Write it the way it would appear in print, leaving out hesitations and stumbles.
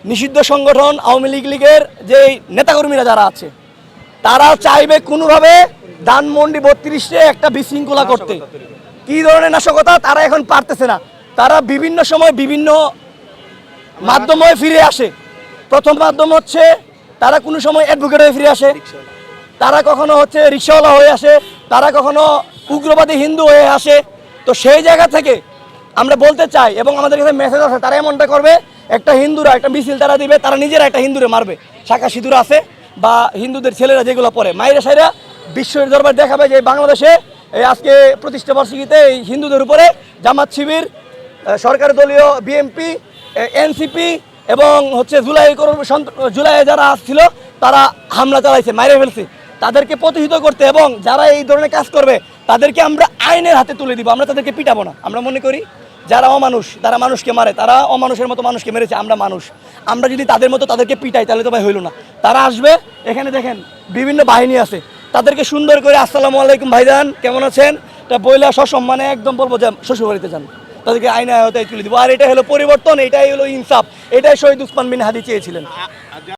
নিষিদ্ধ সংগঠন আওয়ামী লীগের যে নেতাকর্মীরা যারা আছে তারা চাইবে কোনোভাবে ধানমন্ডি 32-এ একটা বিশৃঙ্খলা করতে। কি ধরনের নাশকতা তারা এখন পারতেছে না। তারা বিভিন্ন সময় বিভিন্ন মাধ্যমে ফিরে আসে। প্রথম মাধ্যম হচ্ছে তারা কোনো সময় অ্যাডভোকেট হয়ে ফিরে আসে, তারা কখনো হচ্ছে রিক্সাওয়ালা হয়ে আসে, তারা কখনো উগ্রবাদী হিন্দু হয়ে আসে। তো সেই জায়গা থেকে আমরা বলতে চাই এবং আমাদের কাছে মেসেজ আছে, তারা এমনটা করবে, একটা হিন্দুরা একটা মিছিল তারা দিবে, তারা নিজেরা একটা হিন্দুরে মারবে, শাখা সিঁদুর আছে বা হিন্দুদের ছেলেরা যেগুলো পড়ে মায়েরা সাইরা বিশ্বের দরবার দেখাবে যে বাংলাদেশে আজকে প্রতিষ্ঠা বার্ষিকীতে এই হিন্দুদের উপরে জামাত শিবির, সরকারি দলীয় বিএনপি, এনসিপি এবং হচ্ছে জুলাই যারা আসছিল তারা হামলা চালাইছে, মাইরে ফেলছে। তাদেরকে প্রতিহত করতে এবং যারা এই ধরনের কাজ করবে তাদেরকে আমরা আইনের হাতে তুলে দিব, আমরা তাদেরকে পিটাবো না। আমরা মনে করি যারা অমানুষ, তারা মানুষকে মারে, তারা অমানুষের মতো মানুষকে মেরেছে, আমরা মানুষ, আমরা যদি তাদের মতো তাদেরকে পিটাই তাহলে তো ভাই হইল না। তারা আসবে, এখানে দেখেন বিভিন্ন বাহিনী আছে, তাদেরকে সুন্দর করে আসসালামু আলাইকুম ভাইজান কেমন আছেন তা বইলা সসম্মানে একদম বলবো যে শ্বশুরবাড়িতে যান, তাদেরকে আইনে আয়তায় তুলে দিব। আর এটা হলো পরিবর্তন, এটাই হলো ইনসাফ, এটাই শহীদ উসমান বিন হাদি চেয়েছিলেন।